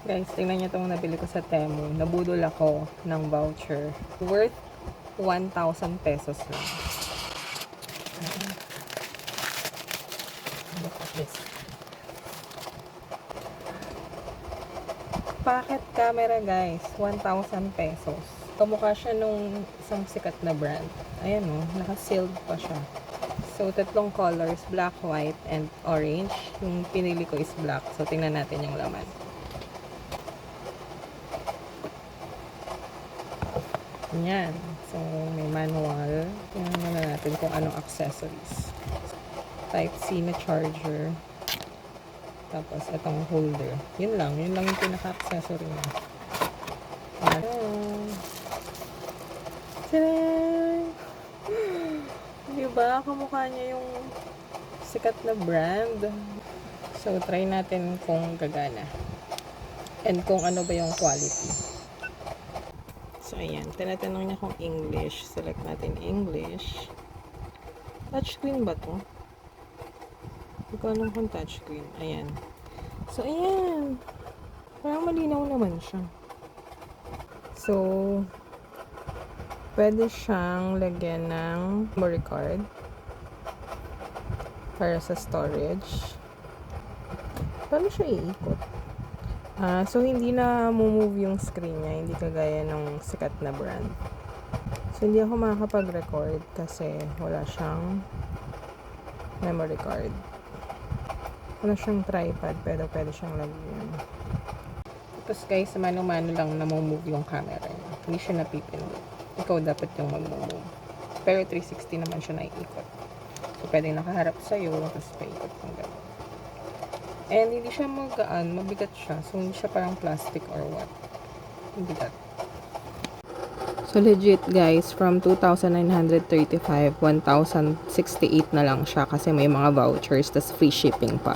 Guys, tingnan niyo itong nabili ko sa Temu. Nabudol ako ng voucher. Worth 1,000 pesos lang. Look at this. Pocket camera guys, 1,000 pesos. Kamukha siya nung isang sikat na brand. Ayan o, naka-sealed pa siya. So, tatlong colors, black, white, and orange. Yung pinili ko is black. So, tingnan natin yung laman. Yan. So, may manual. Tingnan muna natin kung anong accessories. Type-C na charger. Tapos, itong holder. Yun lang yung pinaka-accessory niya. Ayan. Tadaan! Diba? Kamukha niya yung sikat na brand. So, try natin kung gagana. And kung ano ba yung quality. So, ayan. Tinatanong niya kung English. Select natin English. Touchscreen ba to? Hindi ko alam kung touchscreen. Ayan. So, ayan. Parang malinaw naman siya. So, pwede siyang lagyan ng memory card para sa storage. Paano siya iikot? So, hindi na move yung screen niya. Hindi kagaya ng sikat na brand. So, hindi ako makakapag-record kasi wala siyang memory card. Wala siyang tripod pero pwede siyang lagyan. Tapos guys, mano-mano lang na move yung camera niya. Hindi siya napipindot. Ikaw dapat yung mag-move. Pero 360 naman siya naiikot. So, pwede nakaharap sa'yo, tapos paikot ng gano'n. And hindi siya magaan, mabigat siya. So, hindi siya parang plastic or what. Mabigat. So, legit guys, from 2,935, 1,068 na lang siya kasi may mga vouchers, tas free shipping pa.